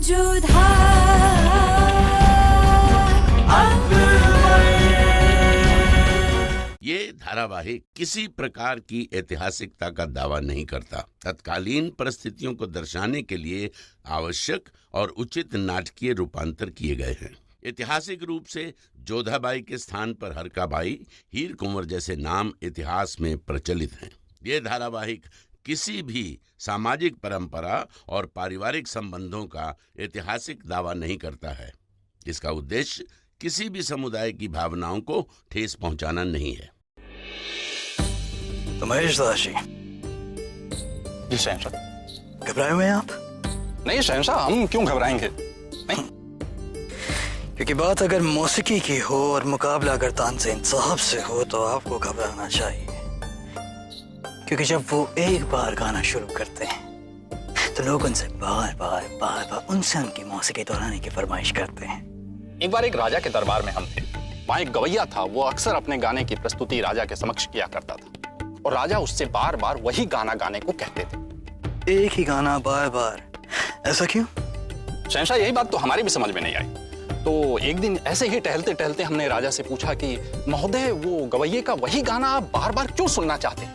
जोधा ये धारावाहिक किसी प्रकार की ऐतिहासिकता का दावा नहीं करता। तत्कालीन परिस्थितियों को दर्शाने के लिए आवश्यक और उचित नाटकीय रूपांतर किए गए हैं। ऐतिहासिक रूप से जोधाबाई के स्थान पर हरकाबाई, हीर कुंवर जैसे नाम इतिहास में प्रचलित हैं। ये धारावाहिक किसी भी सामाजिक परंपरा और पारिवारिक संबंधों का ऐतिहासिक दावा नहीं करता है। इसका उद्देश्य किसी भी समुदाय की भावनाओं को ठेस पहुंचाना नहीं है। तो महेश दास जी शहंशाह। घबराए हुए हैं आप? नहीं शहंशाह, हम क्यों घबराएंगे? नहीं, क्योंकि बात अगर मौसीकी की हो और मुकाबला अगर तानसेन साहब से हो तो आपको घबराना चाहिए, क्योंकि जब वो एक बार गाना शुरू करते हैं तो लोग उनसे बार बार उनसे उनकी मौसीकी दोहराने की फरमाइश करते हैं। एक बार एक राजा के दरबार में हम थे। वहाँ एक गवैया था। वो अक्सर अपने गाने की प्रस्तुति राजा के समक्ष किया करता था और राजा उससे बार बार वही गाना गाने को कहते थे। एक ही गाना बार बार, ऐसा क्यों? शहंशाह, यही बात तो हमारी भी समझ में नहीं आई। तो एक दिन ऐसे ही टहलते टहलते हमने राजा से पूछा कि महोदय, वो गवैये का वही गाना आप बार बार क्यों सुनना चाहते हैं?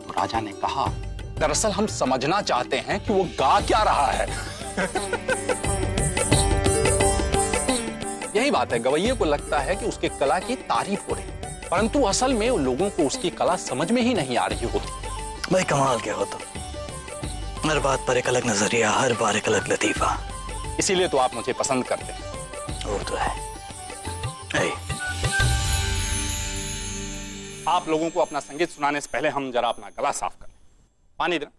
तो राजा ने कहा, दरअसल हम समझना चाहते हैं कि वो गा क्या रहा है। यही बात है, गवैये को लगता है कि उसकी कला की तारीफ हो रही, परंतु असल में उन लोगों को उसकी कला समझ में ही नहीं आ रही होती। भाई कमाल क्या होता, हर बात पर एक अलग नजरिया, हर बार एक अलग लतीफा। इसीलिए तो आप मुझे पसंद करते हैं। वो तो है। आप लोगों को अपना संगीत सुनाने से पहले हम जरा अपना गला साफ करें। पानी देना।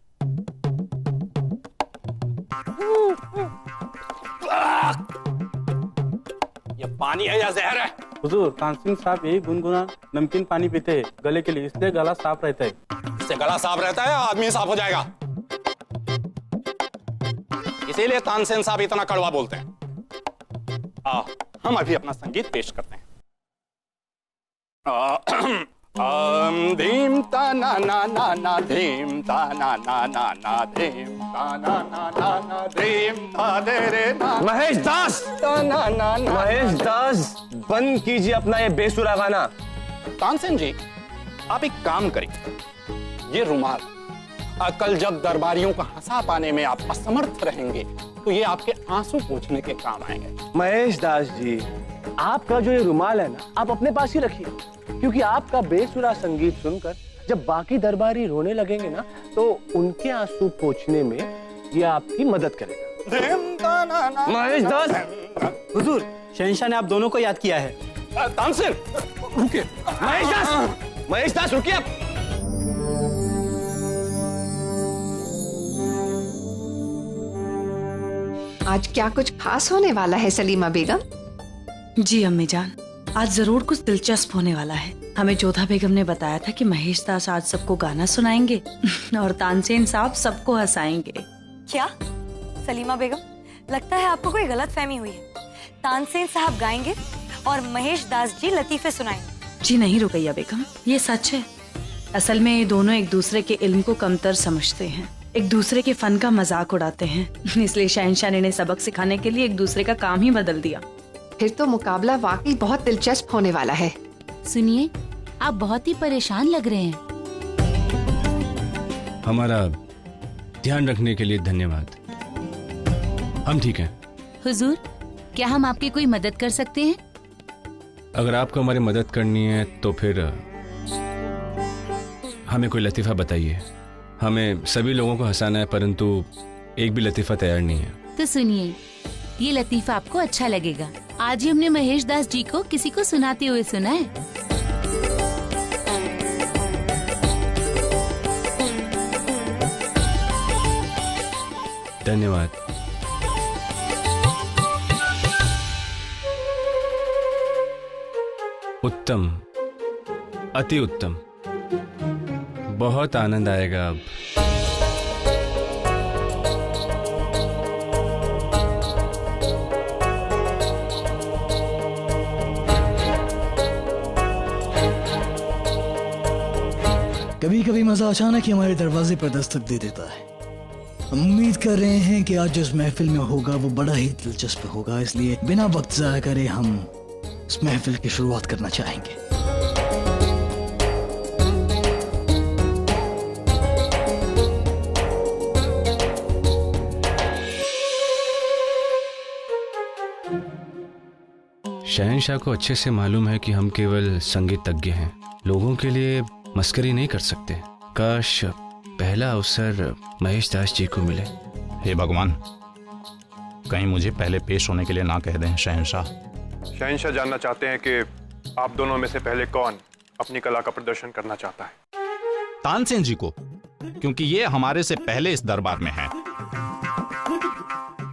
ये पानी है या जहर है? हुजूर, तानसेन साहब यही गुनगुना नमकीन पानी पीते हैं गले के लिए, इसलिए गला साफ रहता है। इससे गला साफ रहता है, आदमी साफ हो जाएगा। इसीलिए तानसेन साहब इतना कड़वा बोलते हैं। हम अभी अपना संगीत पेश करते हैं। धीम ता ना ना ना ना धीम ता ना ना ना ना धीम ता ना ना ना ना धीम ता दे रे ना। महेश दास, ना ना ना महेश दास, बंद कीजिए अपना ये बेसुरा गाना। तानसेन जी, आप एक काम करिए, ये रुमाल कल जब दरबारियों को हंसा पाने में आप असमर्थ रहेंगे तो ये आपके आंसू पोंछने के काम आएंगे। महेश दास जी, आपका जो ये रुमाल है ना, आप अपने पास ही रखिए, क्योंकि आपका बेसुरा संगीत सुनकर जब बाकी दरबारी रोने लगेंगे ना तो उनके आंसू पोंछने में ये आपकी मदद करेगा। महेश दास, हुजूर, शहंशाह ने आप दोनों को याद किया है। तानसेन रुकिए। महेश दास रुकिए आप। आज क्या कुछ खास होने वाला है सलीमा बेगम? जी अम्मी जान, आज जरूर कुछ दिलचस्प होने वाला है। हमें जोधा बेगम ने बताया था कि महेश दास आज सबको गाना सुनाएंगे और तानसेन साहब सबको हंसाएंगे। क्या सलीमा बेगम, लगता है आपको कोई गलतफहमी हुई है। तानसेन साहब गाएंगे और महेश दास जी लतीफे सुनाएंगे। जी नहीं रुकैया बेगम, ये सच है। असल में ये दोनों एक दूसरे के इल्म को कमतर समझते हैं, एक दूसरे के फन का मजाक उड़ाते हैं, इसलिए शहंशाह ने इन्हें सबक सिखाने के लिए एक दूसरे का काम ही बदल दिया। फिर तो मुकाबला वाकई बहुत दिलचस्प होने वाला है। सुनिए, आप बहुत ही परेशान लग रहे हैं। हमारा ध्यान रखने के लिए धन्यवाद। हम ठीक हैं। हुजूर, क्या हम आपकी कोई मदद कर सकते हैं? अगर आपको हमारी मदद करनी है तो फिर हमें कोई लतीफा बताइए। हमें सभी लोगों को हंसाना है, परंतु एक भी लतीफा तैयार नहीं है। तो सुनिए, ये लतीफा आपको अच्छा लगेगा। आज ही हमने महेश दास जी को किसी को सुनाते हुए सुना है। धन्यवाद। उत्तम, अति उत्तम, बहुत आनंद आएगा अब। कभी कभी मजा अचानक ही हमारे दरवाजे पर दस्तक दे देता है। हम उम्मीद कर रहे हैं कि आज जिस महफिल में होगा वो बड़ा ही दिलचस्प होगा, इसलिए बिना वक्त ज़ाया करे हम इस महफिल की शुरुआत करना चाहेंगे। शहंशाह को अच्छे से मालूम है कि हम केवल संगीतज्ञ हैं, लोगों के लिए मस्करी नहीं कर सकते। काश पहला अवसर महेश दास जी को मिले। हे भगवान, कहीं मुझे पहले पेश होने के लिए ना कह दें। शहंशाह जानना चाहते हैं कि आप दोनों में से पहले कौन अपनी कला का प्रदर्शन करना चाहता है? तानसेन जी को, क्योंकि ये हमारे से पहले इस दरबार में हैं।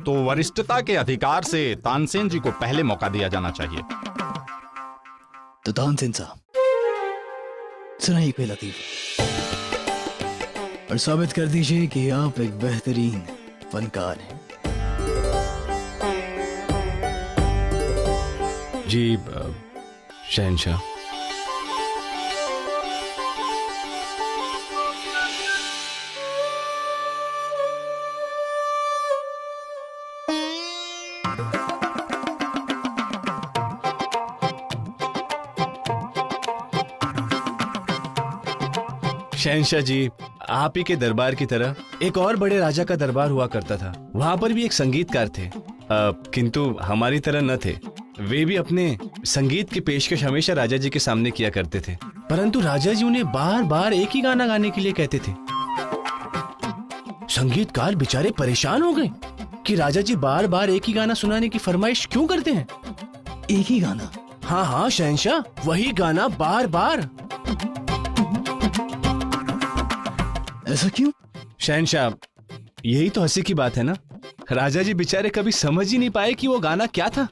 तो वरिष्ठता के अधिकार से तानसेन जी को पहले मौका दिया जाना चाहिए। तो तानसेन साहब सुनाइए कोई लतीफ और साबित कर दीजिए कि आप एक बेहतरीन फनकार हैं। जी शहंशाह। शहंशाह जी, आप ही के दरबार की तरह एक और बड़े राजा का दरबार हुआ करता था। वहाँ पर भी एक संगीतकार थे, किंतु हमारी तरह न थे। वे भी अपने संगीत की पेशकश हमेशा राजा जी के सामने किया करते थे, परंतु राजा जी उन्हें बार बार एक ही गाना गाने के लिए कहते थे। संगीतकार बेचारे परेशान हो गए कि राजा जी बार बार एक ही गाना सुनाने की फरमाइश क्यों करते हैं। एक ही गाना? हाँ हाँ शहंशाह, वही गाना बार बार। ऐसा क्यों? शहंशाह, यही तो हंसी की बात है ना। राजा जी बेचारे कभी समझ ही नहीं पाए कि वो गाना क्या था।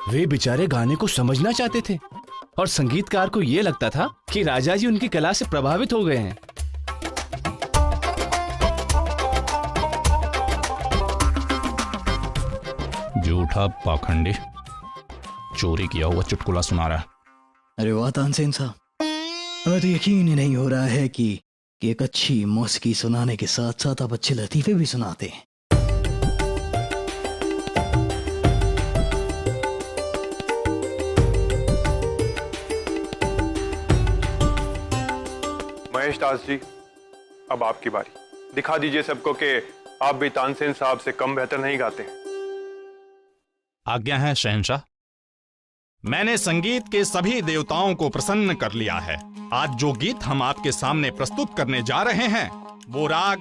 वे बेचारे गाने को समझना चाहते थे और संगीतकार को ये लगता था कि राजा जी उनकी कला से प्रभावित हो गए हैं। झूठा पाखंडी, चोरी किया हुआ चुटकुला सुना रहा है। अरे वाह तानसेन साहब, हमें तो यकीन ही नहीं हो रहा है कि एक अच्छी मौसीकी सुनाने के साथ साथ आप अच्छे लतीफे भी सुनाते हैं। महेश दास जी, अब आपकी बारी। दिखा दीजिए सबको कि आप भी तानसेन साहब से कम बेहतर नहीं गाते। आज्ञा है शहंशाह। मैंने संगीत के सभी देवताओं को प्रसन्न कर लिया है। आज जो गीत हम आपके सामने प्रस्तुत करने जा रहे हैं वो राग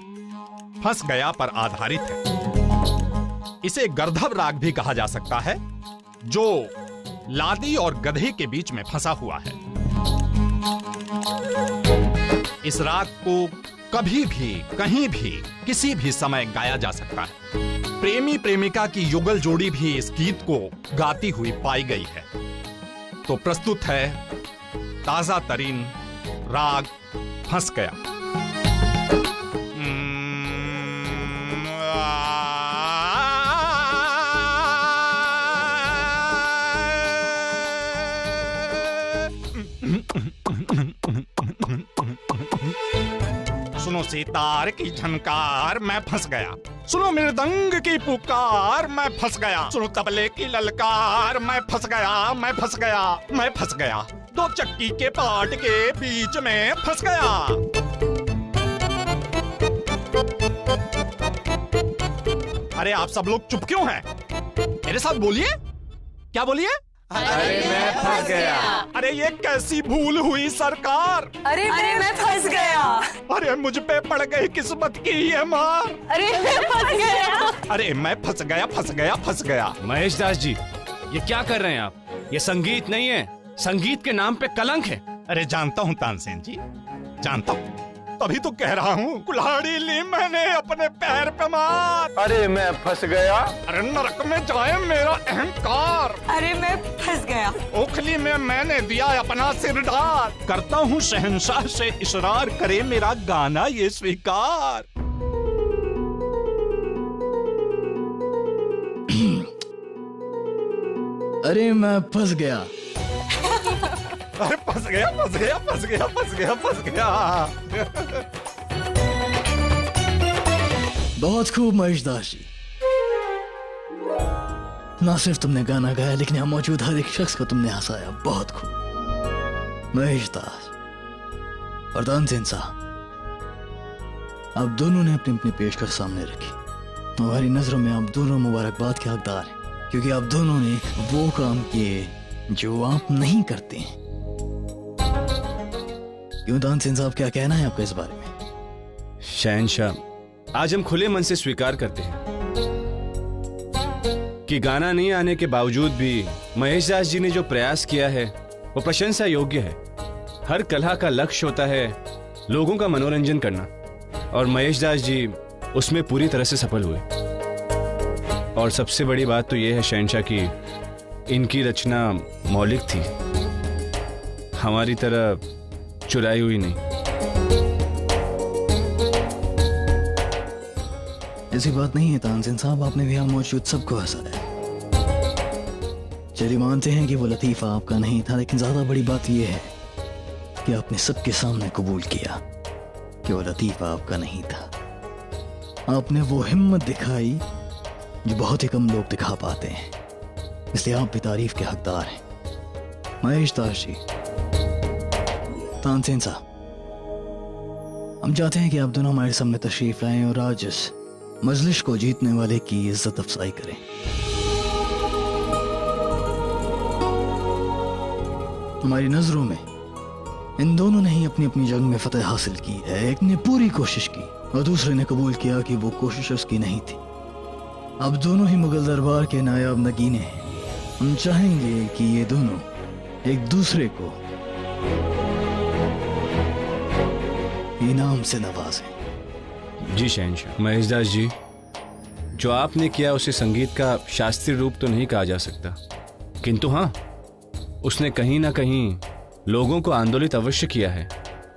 फंस गया पर आधारित है। इसे गर्धव राग भी कहा जा सकता है, जो लादी और गधे के बीच में फंसा हुआ है। इस राग को कभी भी, कहीं भी, किसी भी समय गाया जा सकता है। प्रेमी प्रेमिका की युगल जोड़ी भी इस गीत को गाती हुई पाई गई है। तो प्रस्तुत है ताजा तरीन राग फंस गया। सुनो सितार की झनकार, मैं फंस गया। सुनो मृदंग की पुकार, मैं फंस गया। सुनो तबले की ललकार, मैं फंस गया, मैं फंस गया, मैं फंस गया। दो चक्की के पाट के बीच में फंस गया। अरे आप सब लोग चुप क्यों हैं? मेरे साथ बोलिए। क्या बोलिए? अरे मैं फंस गया। अरे ये कैसी भूल हुई सरकार। अरे मैं फंस गया। अरे मुझ पे पड़ गई किस्मत की ये मार। अरे मैं फंस गया। अरे मैं फंस गया, फंस गया, फंस गया। महेश दास जी, ये क्या कर रहे हैं आप? ये संगीत नहीं है, संगीत के नाम पे कलंक है। अरे जानता हूँ तानसेन जी, जानता हूँ, तभी तो कह रहा हूँ। कुल्हाड़ी ली मैंने अपने पैर पे मार। अरे मैं फंस गया। अरे नरक में जाए मेरा अहंकार। अरे मैं फंस गया। ओखली में मैंने दिया अपना सिर डाल। करता हूँ शहंशाह से इशरार, करे मेरा गाना ये स्वीकार। अरे मैं फंस गया। अरे फंस गया, फंस गया, फंस गया, फंस गया, फंस गया। बहुत खूब महेशदास जी। ना सिर्फ तुमने गाना गाया लेकिन यहाँ मौजूद हर एक शख्स को तुमने हंसाया। बहुत खूब महेशदास और तानसेन साहब, आप दोनों ने अपनी अपनी पेशकश सामने रखी। हमारी नजरों में आप दोनों मुबारकबाद के हकदार हैं, क्योंकि आप दोनों ने वो काम किए जो आप नहीं करते हैं। क्यों तानसेन साहब, क्या कहना है आपका इस बारे में? शहंशाह, आज हम खुले मन से स्वीकार करते हैं कि गाना नहीं आने के बावजूद भी महेशदास जी ने जो प्रयास किया है वो प्रशंसा योग्य है। हर कला का लक्ष्य होता है लोगों का मनोरंजन करना, और महेशदास जी उसमें पूरी तरह से सफल हुए। और सबसे बड़ी बात तो यह है शहंशाह कि इनकी रचना मौलिक थी, हमारी तरह चुराई हुई नहीं। ऐसी बात नहीं है तानसेन साहब, आपने भी यहाँ मौजूद सबको हंसाया। चलिए मानते हैं कि वो लतीफा आपका नहीं था, लेकिन ज्यादा बड़ी बात यह है कि आपने सबके सामने कबूल किया कि वो लतीफा आपका नहीं था। आपने वो हिम्मत दिखाई जो बहुत ही कम लोग दिखा पाते हैं, इसलिए आप भी तारीफ के हकदार हैं। महेशदास जी, तानसेन साहब, हम चाहते हैं कि आप दोनों हमारे सामने तशरीफ लाएं और आज इस मजलिस को जीतने वाले की इज्जत अफजाई करें। हमारी नजरों में इन दोनों ने ही अपनी अपनी जंग में फतेह हासिल की है। एक ने पूरी कोशिश की और दूसरे ने कबूल किया कि वो कोशिश उसकी नहीं थी। अब दोनों ही मुगल दरबार के नायाब नगीने हैं। हम चाहेंगे कि ये दोनों एक दूसरे को इनाम से नवाजें। जी शहंशाह। महेशदास जी, जो आपने किया उसे संगीत का शास्त्रीय रूप तो नहीं कहा जा सकता, किंतु हाँ, उसने कहीं ना कहीं लोगों को आंदोलित अवश्य किया है,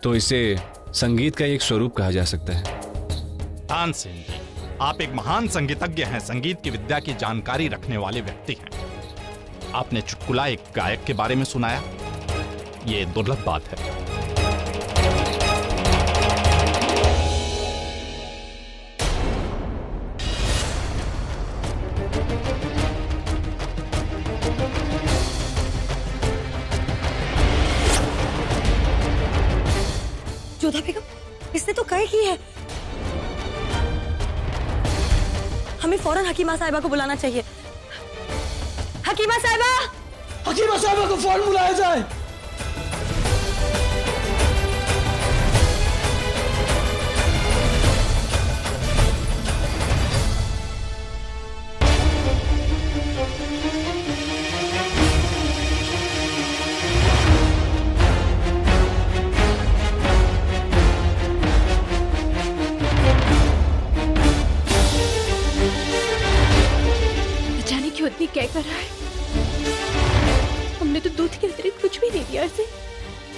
तो इसे संगीत का एक स्वरूप कहा जा सकता है। तानसेन जी, आप एक महान संगीतज्ञ हैं, संगीत की विद्या की जानकारी रखने वाले व्यक्ति हैं। आपने चुटकुला एक गायक के बारे में सुनाया, ये दुर्लभ बात है। जोधा बेगम, इसने तो कहे की है। हमें फौरन हकीमा साहिबा को बुलाना चाहिए। हकीमा साहिबा! हकीमा साहिबा को फौरन बुलाया जाए। क्या कर रहा है? हमने तो दूध के अतिरिक्त कुछ भी नहीं दिया इसे।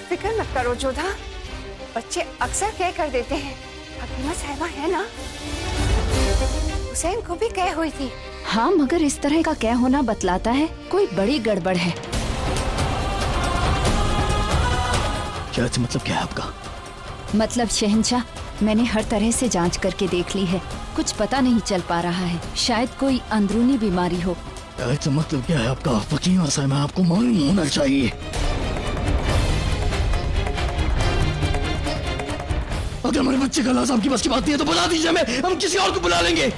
फिक्र मत करो जोधा, बच्चे अक्सर क्या कर देते हैं। हकीमा साहिबा है ना, हुसैन को भी कह हुई थी। हाँ, मगर इस तरह का क्या होना बतलाता है कोई बड़ी गड़बड़ है। शायद से मतलब क्या है आपका? मतलब शहंशाह, मैंने हर तरह से जांच करके देख ली है, कुछ पता नहीं चल पा रहा है। शायद कोई अंदरूनी बीमारी हो। तो मतलब क्या है आपका? हकीमा साहिबा, आपको मालूम होना चाहिए। अगर हमारे बच्चे का इलाज आपकी बस की बात नहीं है तो बुला दीजिए हमें, हम किसी और को बुला लेंगे।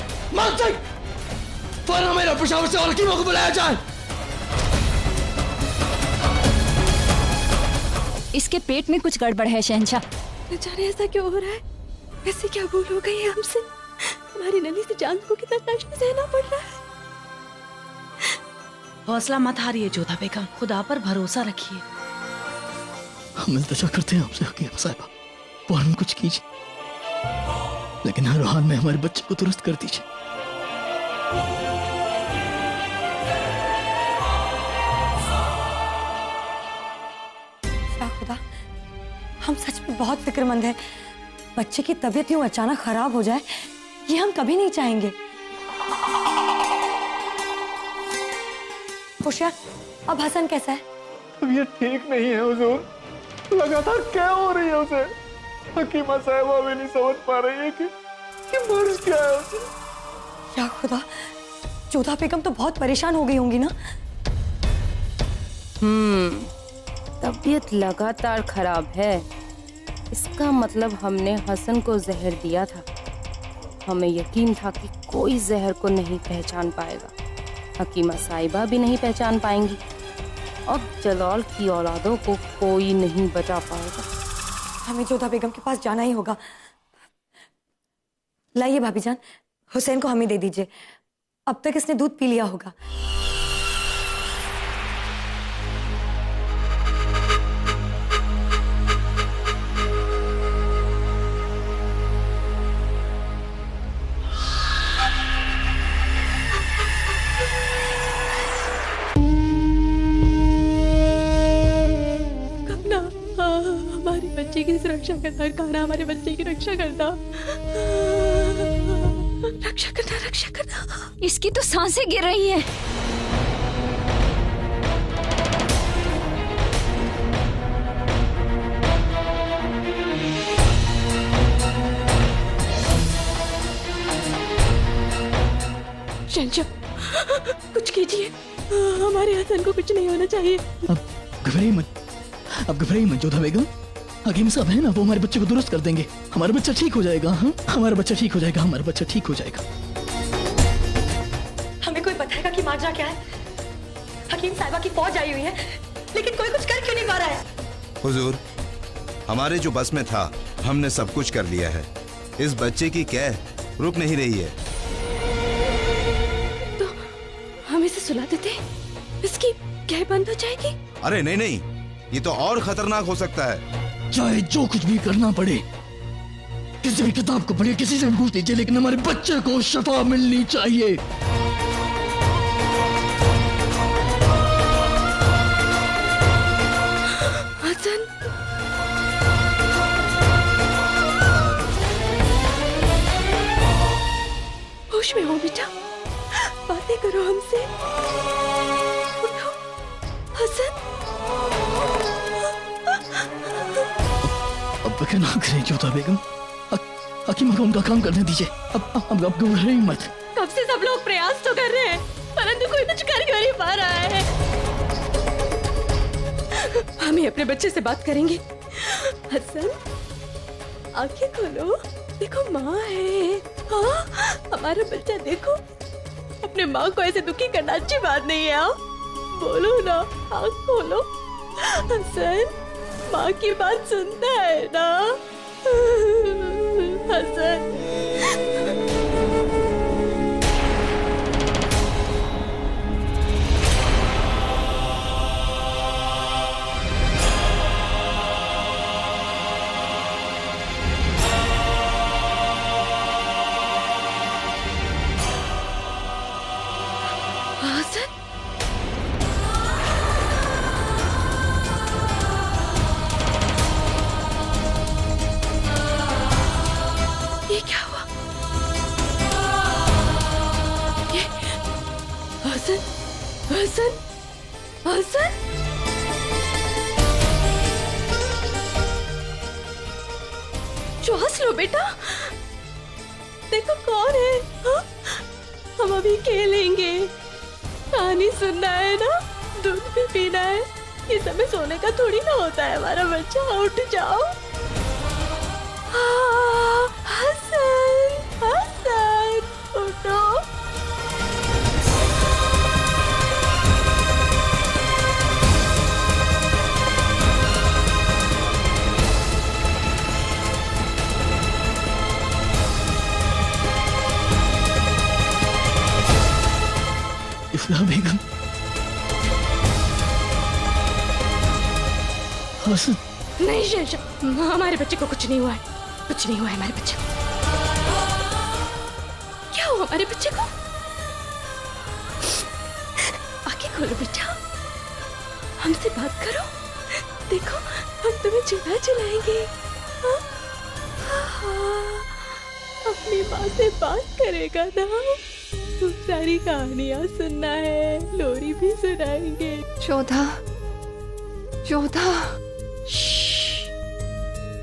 फौरन मेरा पेशावर से और हकीमा को बुलाया जाए। इसके पेट में कुछ गड़बड़ है शहंशाह। न जाने ऐसा क्यों हो रहा है, ऐसे क्या भूल हो गई है हमसे। हमारी नन्ही से जान को कितना कष्ट सहना पड़ रहा है। हौसला मत हारिए जोधा बेगम, खुदा पर भरोसा रखिए। हम इल्तिजा करते हैं आपसे हकीमा साहिबा, फौरन कुछ कीजिए, लेकिन हर हाल में हमारे बच्चे को दुरुस्त कर दीजिए। खुदा, हम सच में बहुत फिक्रमंद हैं। बच्चे की तबीयत यूं अचानक खराब हो जाए, ये हम कभी नहीं चाहेंगे। होशियार, अब हसन कैसा है? तबीयत ठीक नहीं है हुजूर, लगातार क्या हो रही है उसे। हकीमा साहिबा भी नहीं समझ पा रही है कि कि मर गया। या खुदा, जोधा बेगम तो बहुत परेशान हो गई होंगी ना। तबीयत लगातार खराब है। इसका मतलब हमने हसन को जहर दिया था। हमें यकीन था कि कोई जहर को नहीं पहचान पाएगा। हकीमा साहिबा भी नहीं पहचान पाएंगी। अब जलाल की औलादों को कोई नहीं बचा पाएगा। हमें जोधा बेगम के पास जाना ही होगा। लाइए भाभी जान, हुसैन को हमें दे दीजिए। अब तक इसने दूध पी लिया होगा। हमारे बच्चे की सुरक्षा करना, काना हमारे बच्चे की रक्षा करना, रक्षा करना, रक्षा करना। इसकी तो सांसें गिर रही हैं। शहंशाह, कुछ कीजिए। हमारे हसन को कुछ नहीं होना चाहिए। अब घबराइए मत, अब घबराइए मत जोधा बेगम। हकीम साहब है ना, वो हमारे बच्चे को दुरुस्त कर देंगे। हमारा बच्चा ठीक हो जाएगा। हाँ, हमारा बच्चा ठीक हो जाएगा, हमारा बच्चा ठीक हो जाएगा। हमें कोई बताएगा कि माजरा क्या है? हकीम साहिबा की फौज आई हुई है, लेकिन कोई कुछ कर क्यों नहीं पा रहा है? हुजूर, हमारे जो बस में था हमने सब कुछ कर लिया है। इस बच्चे की कैद रुक नहीं रही है। तो हम इसे सुला देते, इसकी कैद बंद हो जाएगी। अरे नहीं नहीं, ये तो और खतरनाक हो सकता है। चाहे जो कुछ भी करना पड़े, किसी भी किताब को पढ़िए, किसी से भी पूछ लीजिए, लेकिन हमारे बच्चे को शफा मिलनी चाहिए। हसन, होश में हो बेटा, बातें करो हमसे। उठो हसन। अब फिक्र ना करें जोधा बेगम, हकीमा को उनका काम करने दीजिए। अब घबराइए मत। कब से सब लोग प्रयास तो कर रहे हैं, परंतु कोई कुछ कर क्यों नहीं पा रहा है। हमें अपने बच्चे से बात करेंगे। हसन, आंखें खोलो, देखो माँ है। हाँ, हमारा बच्चा देखो। अपने माँ को ऐसे दुखी करना अच्छी बात नहीं है। बोलो ना, आंख खोलो। हसन, माँ की बात सुनता है ना? हसन, ये क्या हुआ? ये हसन, हसन, हसन, श्वास लो बेटा। देखो कौन है। हाँ? हम अभी खेलेंगे, कहानी सुनना है ना, दूध भी पीना है। ये समय सोने का थोड़ी ना होता है। हमारा बच्चा, उठ जाओ। हसन, हसन, उठो। इफ्रा बेगम, हसन। नहीं शहंशाह, हमारे बच्चे को कुछ नहीं हुआ है। कुछ नहीं हुआ है हमारे बच्चे को। क्या हुआ हमारे बच्चे को? आंखें खोलो बेटा, हमसे बात करो। देखो, हम तुम्हें चिल्लाएंगे। हाँ? हाँ, अपनी माँ से बात करेगा ना? तुम सारी कहानियाँ सुनना है, लोरी भी सुनाएंगे। जोधा, जोधा,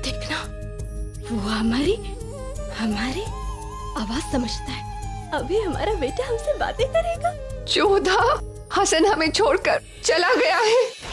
देखना, वो हमारी आवाज समझता है। अभी हमारा बेटा हमसे बातें करेगा। जोधा, हसन हमें छोड़कर चला गया है।